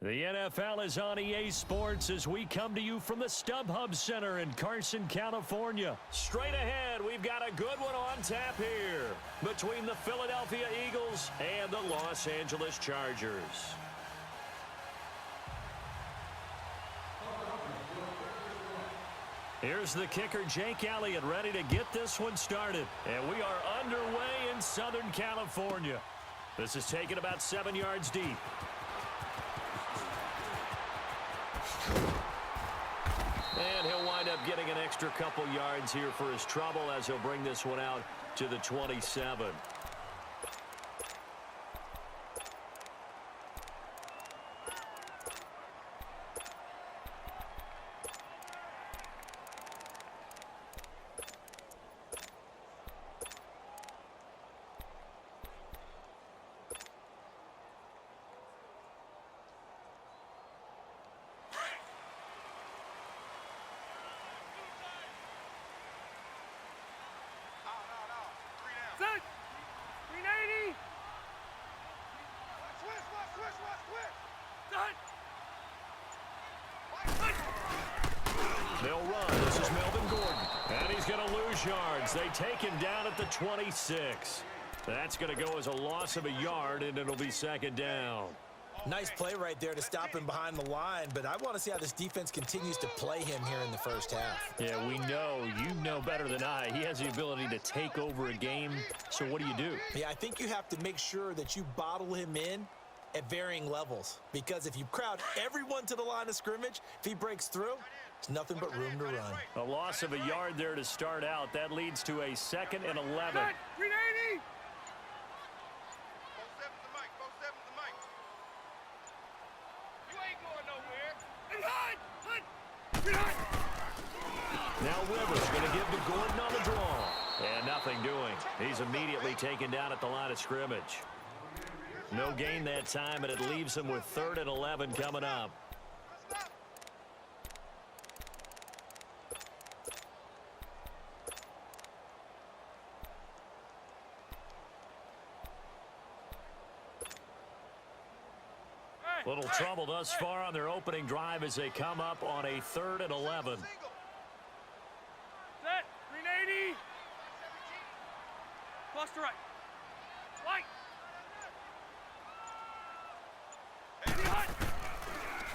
The NFL is on EA Sports as we come to you from the StubHub Center in Carson, California. Straight ahead, we've got a good one on tap here between the Philadelphia Eagles and the Los Angeles Chargers. Here's the kicker, Jake Elliott, ready to get this one started. And we are underway in Southern California. This is taken about 7 yards deep. And he'll wind up getting an extra couple yards here for his trouble as he'll bring this one out to the 27. They'll run. This is Melvin Gordon. And he's going to lose yards. They take him down at the 26. That's going to go as a loss of a yard, and it'll be second down. Nice play right there to stop him behind the line, but I want to see how this defense continues to play him here in the first half. Yeah, we know. You know better than I. He has the ability to take over a game, so what do? Yeah, I think you have to make sure that you bottle him in at varying levels, because if you crowd everyone to the line of scrimmage, if he breaks through, there's nothing but room to run. A loss of a yard there to start out. That leads to a 2nd and 11. 380! Now Rivers going to give to Gordon on the draw. And nothing doing. He's immediately taken down at the line of scrimmage. No gain that time, and it leaves him with 3rd and 11 coming up. Little trouble thus far on their opening drive as they come up on a 3rd and 11. Set, 380. Plus to right. White.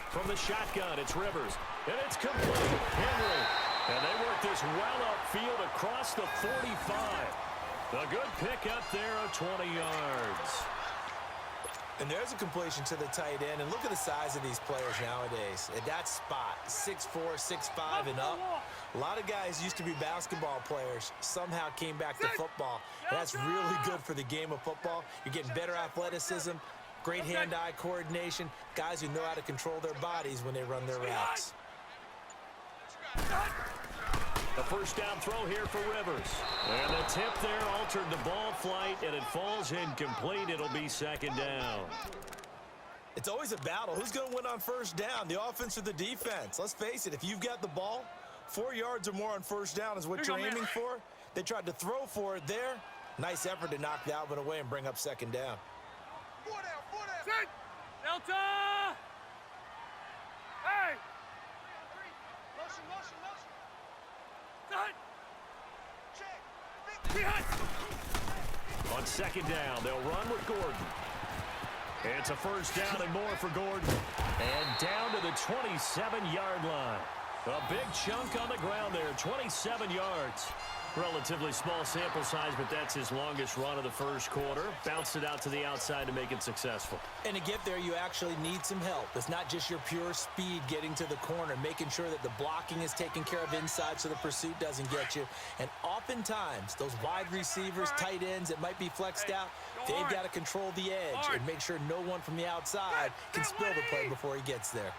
From the shotgun, it's Rivers. And it's complete. Henry. And they work this well upfield across the 45. A good pickup there of 20 yards. And there's a completion to the tight end. And look at the size of these players nowadays. At that spot, 6'4", 6'5", and up. A lot of guys used to be basketball players, somehow came back to football. And that's really good for the game of football. You're getting better athleticism, great hand-eye coordination, guys who know how to control their bodies when they run their routes. A first down throw here for Rivers. And the tip there altered the ball flight, and it falls incomplete. It'll be 2nd down. It's always a battle. Who's going to win on first down, the offense or the defense? Let's face it, if you've got the ball, 4 yards or more on first down is what you're aiming for. They tried to throw for it there. Nice effort to knock that one away and bring up 2nd down. 4 down. Set. Delta. Hey. Motion. On 2nd down, they'll run with Gordon. It's a first down and more for Gordon. And down to the 27-yard line. A big chunk on the ground there, 27 yards. Relatively small sample size, but that's his longest run of the first quarter. Bounced it out to the outside to make it successful. And to get there, you actually need some help. It's not just your pure speed getting to the corner, making sure that the blocking is taken care of inside so the pursuit doesn't get you. And oftentimes, those wide receivers, tight ends that might be flexed out, they've got to control the edge and make sure no one from the outside can spill the play before he gets there.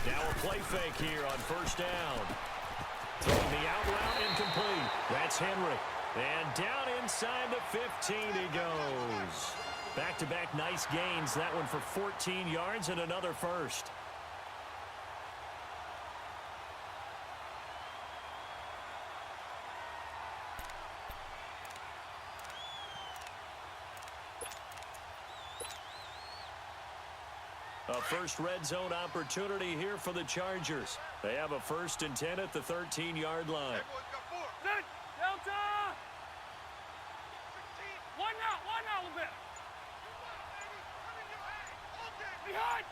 Now a play fake here on first down. Throwing the out route incomplete. That's Henry. And down inside the 15 he goes. Back-to-back nice gains. That one for 14 yards and another first. A first red zone opportunity here for the Chargers. They have a 1st and 10 at the 13-yard line. Set. Delta. 16. One now, a little bit. Behind.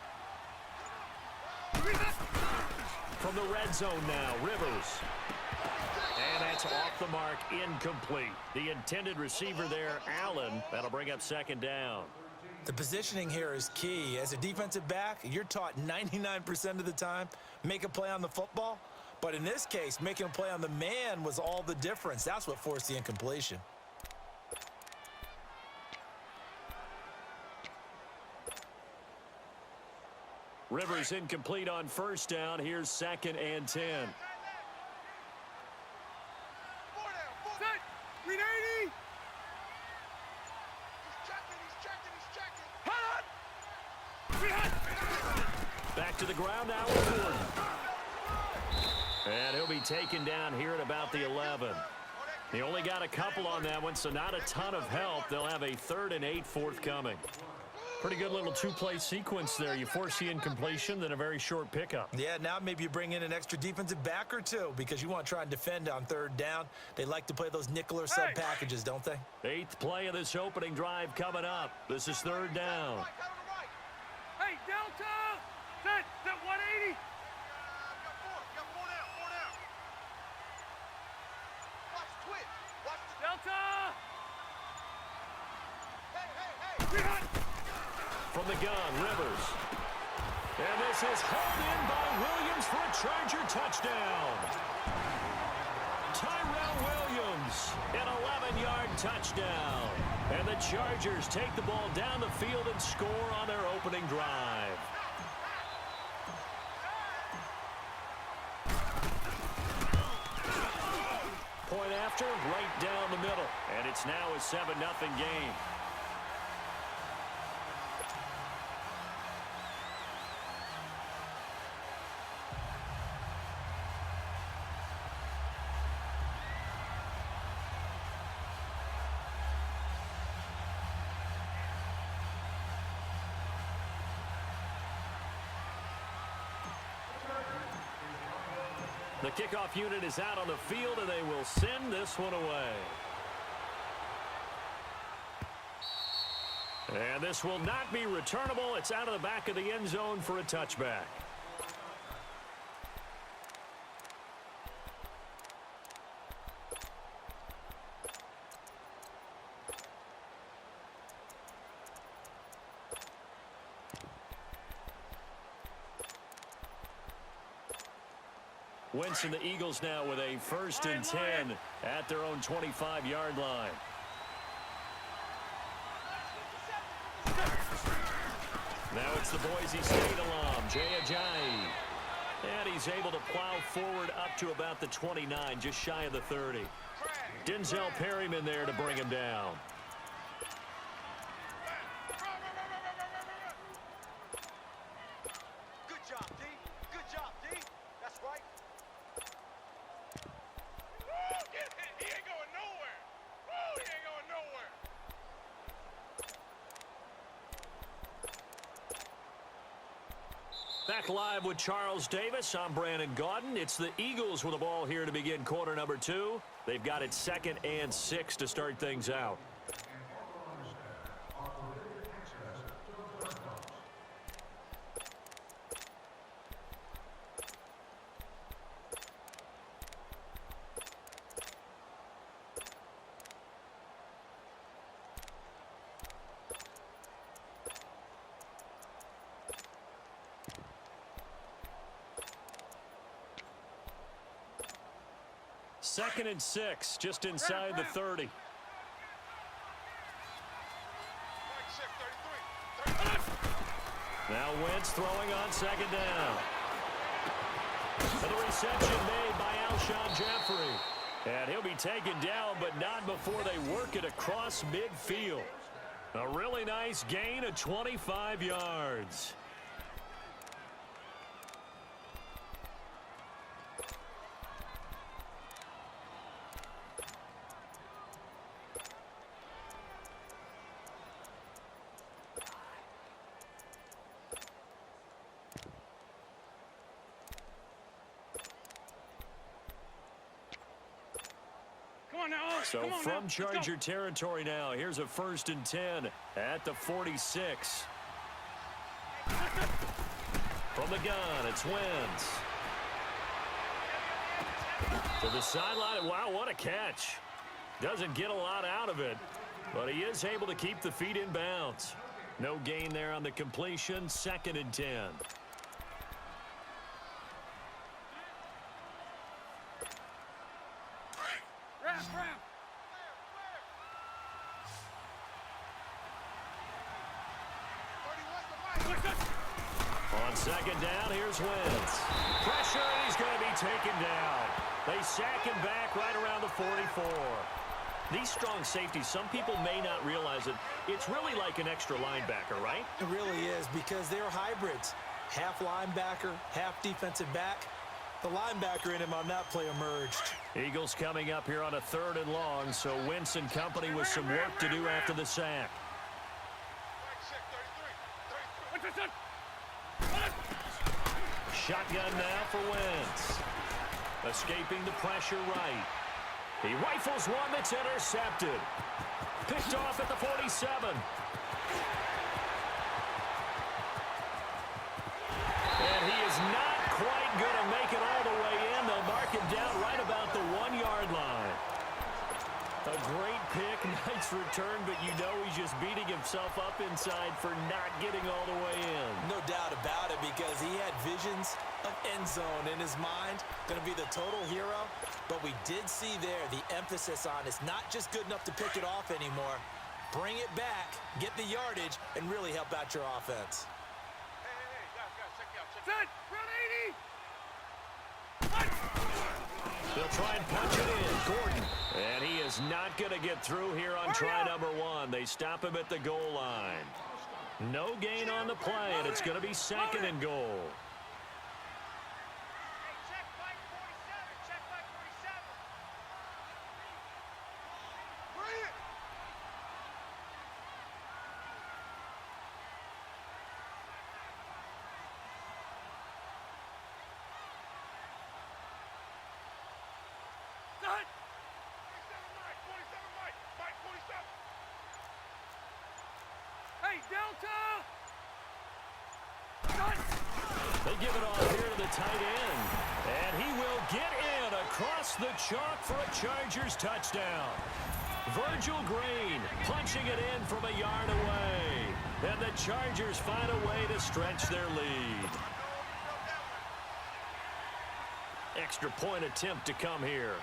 From the red zone now, Rivers. And that's off the mark, incomplete. The intended receiver there, Allen. That'll bring up 2nd down. The positioning here is key. As a defensive back, you're taught 99% of the time, make a play on the football. But in this case, making a play on the man was all the difference. That's what forced the incompletion. Rivers incomplete on 1st down. Here's 2nd and 10. Set. 380. Back to the ground now with Gordon. And he'll be taken down here at about the 11. He only got a couple on that one, so not a ton of help. They'll have a 3rd and 8 forthcoming. Pretty good little 2-play sequence there. You force the incompletion, then a very short pickup. Yeah, now maybe you bring in an extra defensive back or two because you want to try and defend on 3rd down. They like to play those nickel or sub packages, don't they? 8th play of this opening drive coming up. This is 3rd down. Hey, Delta. Set 180. Delta. Behind. From the gun, Rivers. And this is hauled in by Williams for a Charger touchdown. Tyrell Williams, an 11-yard touchdown. And the Chargers take the ball down the field and score on their opening drive. Point after, right down the middle. And it's now a 7-0 game. The kickoff unit is out on the field, and they will send this one away. And this will not be returnable. It's out of the back of the end zone for a touchback. Wentz and the Eagles now with a 1st and 10 at their own 25-yard line. Now it's the Boise State alum, Jay Ajayi. And he's able to plow forward up to about the 29, just shy of the 30. Denzel Perryman there to bring him down. Good job, D. Good job, D. That's right. He ain't going nowhere. He ain't going nowhere. Back live with Charles Davis. I'm Brandon Gaudin. It's the Eagles with the ball here to begin quarter number 2. They've got it 2nd and 6 to start things out. Second and 6, just inside the 30. Now Wentz throwing on 2nd down. And the reception made by Alshon Jeffrey. And he'll be taken down, but not before they work it across midfield. A really nice gain of 25 yards. So from Charger territory now, here's a 1st and 10 at the 46. From the gun, it's Wentz. To the sideline. Wow, what a catch. Doesn't get a lot out of it, but he is able to keep the feet in bounds. No gain there on the completion. 2nd and 10. On 2nd down, here's Wentz. Pressure, and he's going to be taken down. They sack him back right around the 44. These strong safeties, some people may not realize it. It's really like an extra linebacker, right? It really is, because they're hybrids. Half linebacker, half defensive back. The linebacker in him on that play emerged. Eagles coming up here on a 3rd and long, so Wentz and company with some work to do after the sack. Shotgun now for Wentz. Escaping the pressure right. He rifles one that's intercepted. Picked off at the 47. And he is not quite going to make it all the way in. They'll mark him down right about the 1-yard line. A great pick, nice return, but you know he's just beating himself up inside for not getting all the way in. No doubt about it, because he had visions of end zone in his mind. Going to be the total hero. But we did see there the emphasis on it's not just good enough to pick it off anymore. Bring it back, get the yardage, and really help out your offense. Hey, guys, check it out. Round 80. They'll try and punch it in. Gordon. And he is not going to get through here on try number 1. They stop him at the goal line. No gain on the play, and it's going to be 2nd and goal. Hey, check back 47. Check back 47. Bring it. Done. 47 Mike. Mike 47. Hey, Delta. They give it off here to the tight end. And he will get in across the chalk for a Chargers touchdown. Virgil Green punching it in from a yard away. And the Chargers find a way to stretch their lead. Extra point attempt to come here.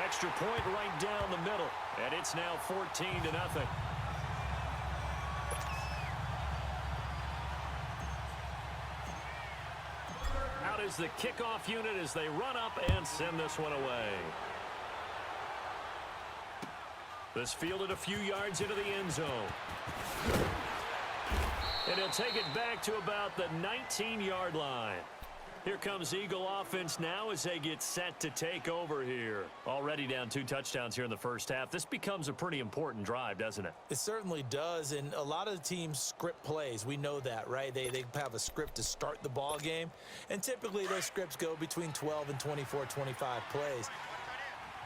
Extra point right down the middle, and it's now 14-0. Out is the kickoff unit as they run up and send this one away. This fielded a few yards into the end zone. And he'll take it back to about the 19-yard line. Here comes Eagle offense now as they get set to take over here. Already down 2 touchdowns here in the first half. This becomes a pretty important drive, doesn't it? It certainly does, and a lot of the teams script plays. We know that, right? They have a script to start the ball game, and typically those scripts go between 12 and 24, 25 plays.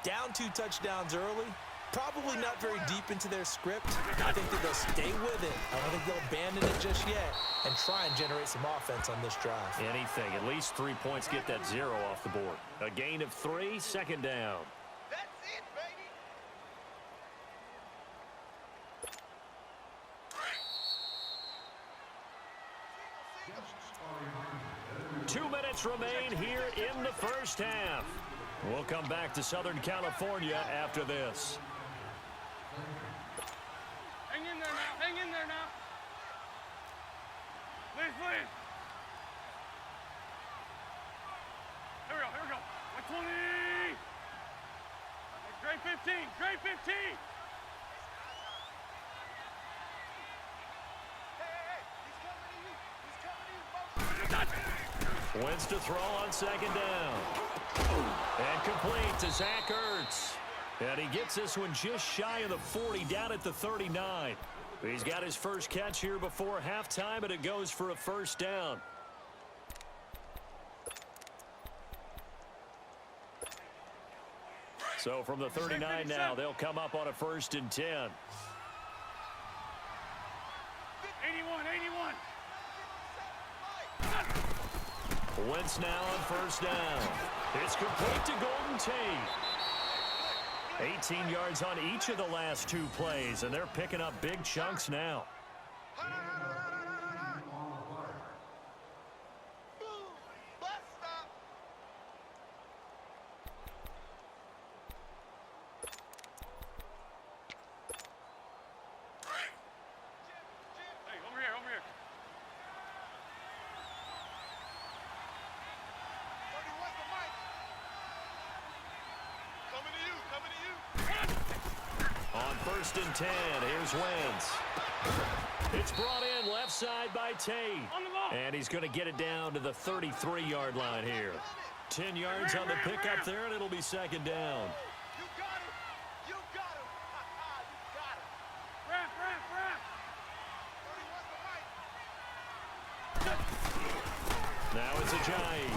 Down 2 touchdowns early, probably not very deep into their script. I think that they'll stay with it. I don't think they'll abandon it just yet and try and generate some offense on this drive. Anything. At least 3 points, get that 0 off the board. A gain of 3, 2nd down. That's it, baby. 2 minutes remain here in the first half. We'll come back to Southern California after this. Hang in there now. Hang in there now. Please. Here we go. 120. Grade 15. Grade 15. Hey. He's coming to you. Wentz to throw on 2nd down. And complete to Zach Ertz. And he gets this one just shy of the 40, down at the 39. He's got his first catch here before halftime, and it goes for a first down. So from the 39 now, they'll come up on a 1st and 10. 81. Wentz now on 1st down. It's complete to Golden Tate. 18 yards on each of the last 2 plays, and they're picking up big chunks now. Hey, over here. On 1st and 10, here's Wentz. It's brought in left side by Tate. And he's going to get it down to the 33-yard line here. 10 yards on the pickup there, and it'll be 2nd down. You got him. You got him. You got him. Wrap. 31's the mic. Now it's Ajayi.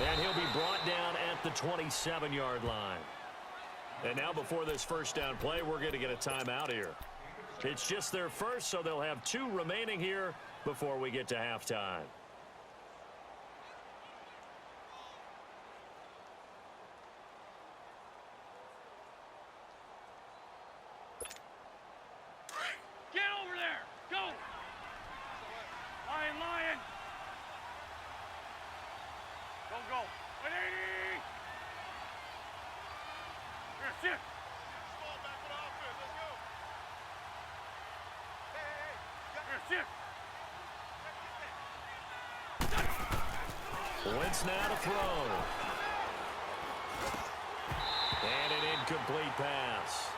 And he'll be brought down at the 27-yard line. And now before this first down play, we're going to get a timeout here. It's just their first, so they'll have 2 remaining here before we get to halftime. Get over there. Go. Lion. Go. 180. Here, sit. Ball back for the offense. Let's go. Hey. Here, sit. Wentz now to throw. And an incomplete pass.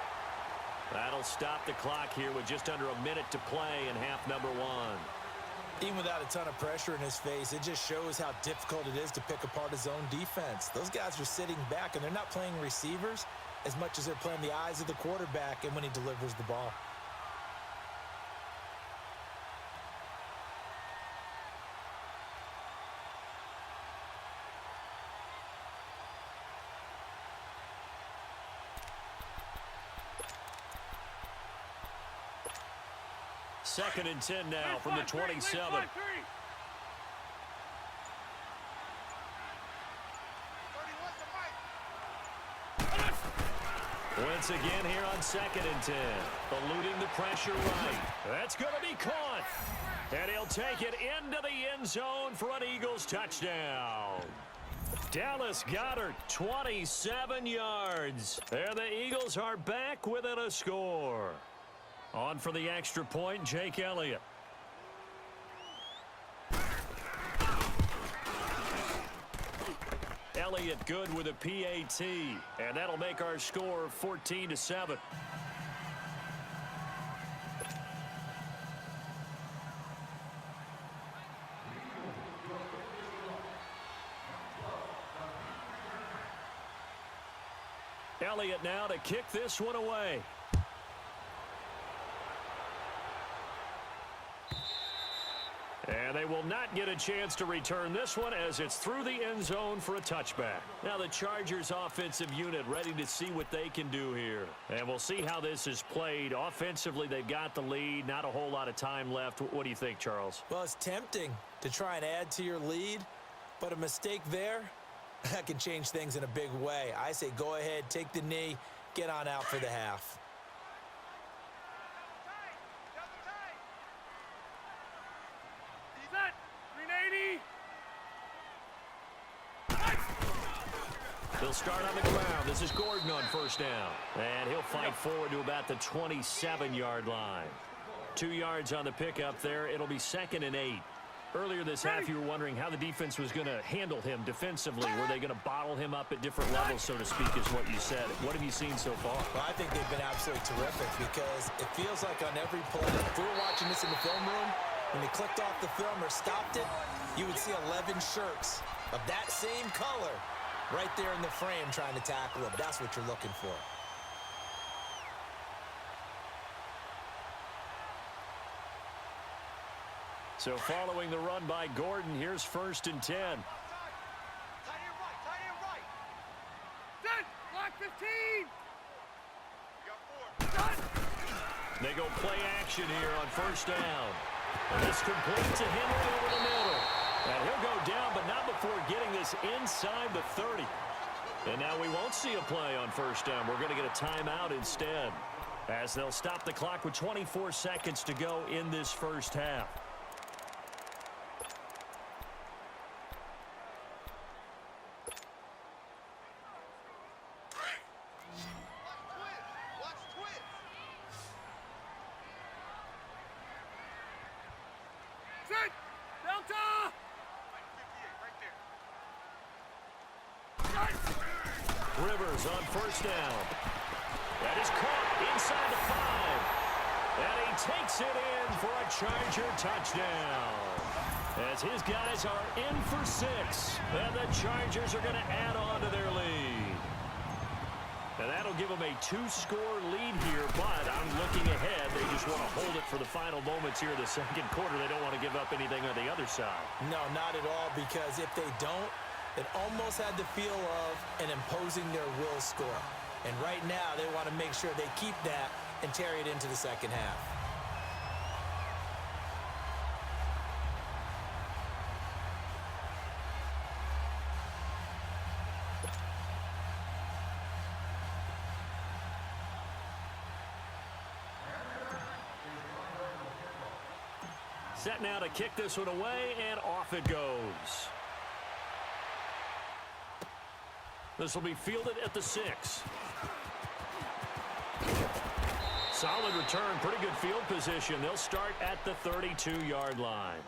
That'll stop the clock here with just under a minute to play in half number 1. Even without a ton of pressure in his face, it just shows how difficult it is to pick apart his own defense. Those guys are sitting back, and they're not playing receivers as much as they're playing the eyes of the quarterback and when he delivers the ball. Second and 10 now from the 27. Wentz again here on 2nd and 10. Eluding the pressure right. That's going to be caught. And he'll take it into the end zone for an Eagles touchdown. Dallas Goedert, 27 yards. There the Eagles are back within a score. On for the extra point, Jake Elliott. Elliott good with a PAT, and that'll make our score 14-7. Elliott now to kick this one away. And they will not get a chance to return this one as it's through the end zone for a touchback. Now the Chargers offensive unit ready to see what they can do here. And we'll see how this is played. Offensively, they've got the lead. Not a whole lot of time left. What do you think, Charles? Well, it's tempting to try and add to your lead, but a mistake there, that can change things in a big way. I say go ahead, take the knee, get on out for the half. They'll start on the ground. This is Gordon on first down. And he'll fight forward to about the 27-yard line. 2 yards on the pickup there. It'll be 2nd and 8. Earlier this half, you were wondering how the defense was going to handle him defensively. Were they going to bottle him up at different levels, so to speak, is what you said. What have you seen so far? Well, I think they've been absolutely terrific because it feels like on every play, if we were watching this in the film room, when they clicked off the film or stopped it, you would see 11 shirts of that same color right there in the frame trying to tackle him. That's what you're looking for. So following the run by Gordon, here's 1st and 10. Tight end right, tight end right. Set, block 15. You got 4. They go play action here on 1st down. And this complete to Henry over the middle. And he'll go down, but not before getting this inside the 30. And now we won't see a play on 1st down. We're going to get a timeout instead, as they'll stop the clock with 24 seconds to go in this first half. Set, Delta. Right there. Rivers on 1st down. That is caught inside the 5. And he takes it in for a Charger touchdown. As his guys are in for 6. And the Chargers are going to add on to their lead. And that'll give them a 2-score lead here, but I'm looking ahead. They just want to hold it for the final moments here in the second quarter. They don't want to give up anything on the other side. No, not at all, because if they don't, it almost had the feel of an imposing their will score. And right now, they want to make sure they keep that and carry it into the second half. Set now to kick this one away, and off it goes. This will be fielded at the 6. Solid return, pretty good field position. They'll start at the 32-yard line.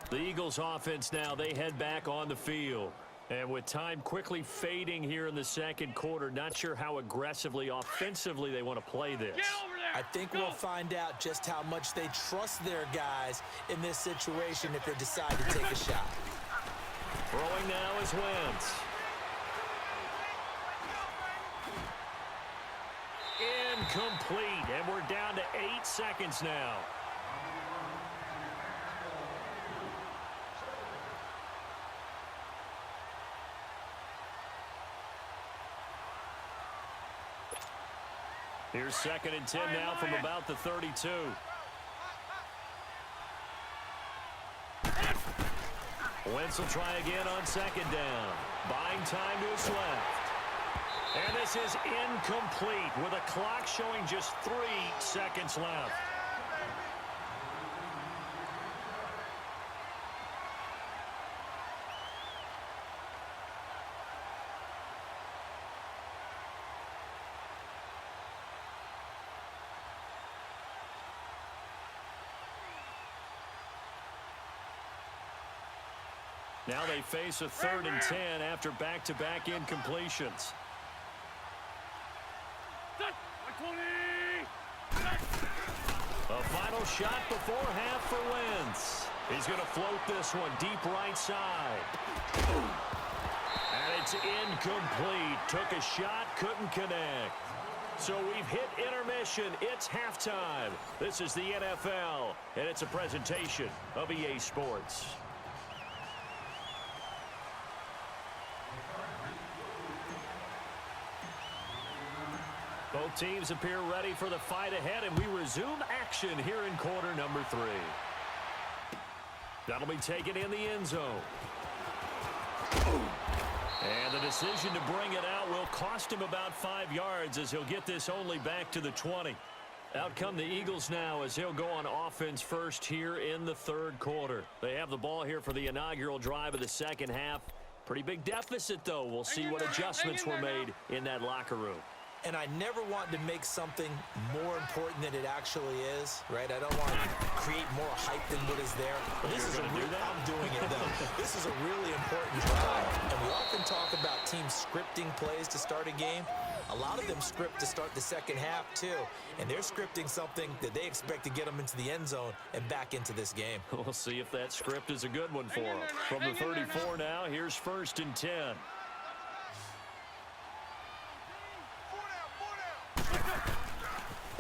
The Eagles offense now, they head back on the field. And with time quickly fading here in the second quarter, not sure how aggressively, offensively they want to play this. Get over there. I think we'll find out just how much they trust their guys in this situation if they decide to take a shot. Throwing now is Wentz. Incomplete, and we're down to 8 seconds now. Here's 2nd and 10 now from about the 32. Wentz will try again on 2nd down. Buying time to his left. And this is incomplete with a clock showing just 3 seconds left. Now they face a 3rd and 10 after back-to-back incompletions. A final shot before half for Wentz. He's going to float this one deep right side. And it's incomplete. Took a shot, couldn't connect. So we've hit intermission. It's halftime. This is the NFL, and it's a presentation of EA Sports. Both teams appear ready for the fight ahead, and we resume action here in quarter number 3. That'll be taken in the end zone. And the decision to bring it out will cost him about 5 yards, as he'll get this only back to the 20. Out come the Eagles now, as he'll go on offense first here in the 3rd quarter. They have the ball here for the inaugural drive of the second half. Pretty big deficit, though. We'll see what adjustments were made in that locker room. And I never want to make something more important than it actually is, right? I don't want to create more hype than what is there. But this is I'm doing it, though. This is a really important drive. And we often talk about teams scripting plays to start a game. A lot of them script to start the second half, too. And they're scripting something that they expect to get them into the end zone and back into this game. We'll see if that script is a good one for them. From the 34 now, here's 1st and 10. Four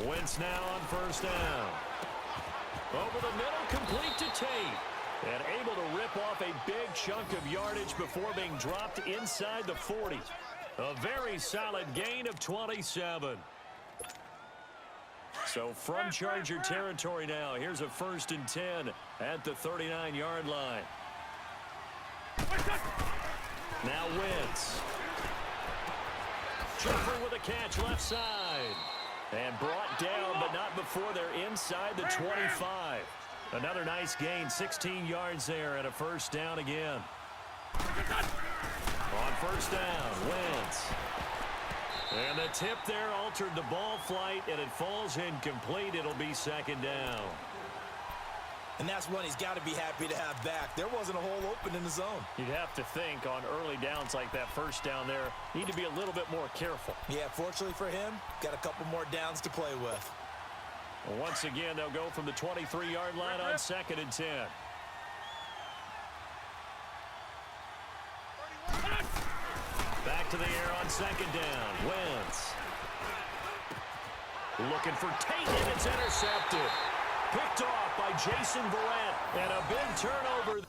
down. Wentz now on 1st down. Over the middle, complete to Tate. And able to rip off a big chunk of yardage before being dropped inside the 40. A very solid gain of 27. So from Charger territory now, here's a 1st and 10 at the 39-yard line. Now Wentz. Jeffrey with a catch left side. And brought down, but not before they're inside the 25. Another nice gain, 16 yards there, and a 1st down again. On 1st down, Wentz. And the tip there altered the ball flight, and it falls incomplete. It'll be 2nd down. And that's one he's got to be happy to have back. There wasn't a hole open in the zone. You'd have to think on early downs like that 1st down there, need to be a little bit more careful. Yeah, fortunately for him, got a couple more downs to play with. Well, once again, they'll go from the 23-yard line on 2nd and 10. Back to the air on 2nd down. Wentz. Looking for Tate, and it's intercepted. Picked off by Jason Verrett. And a big turnover.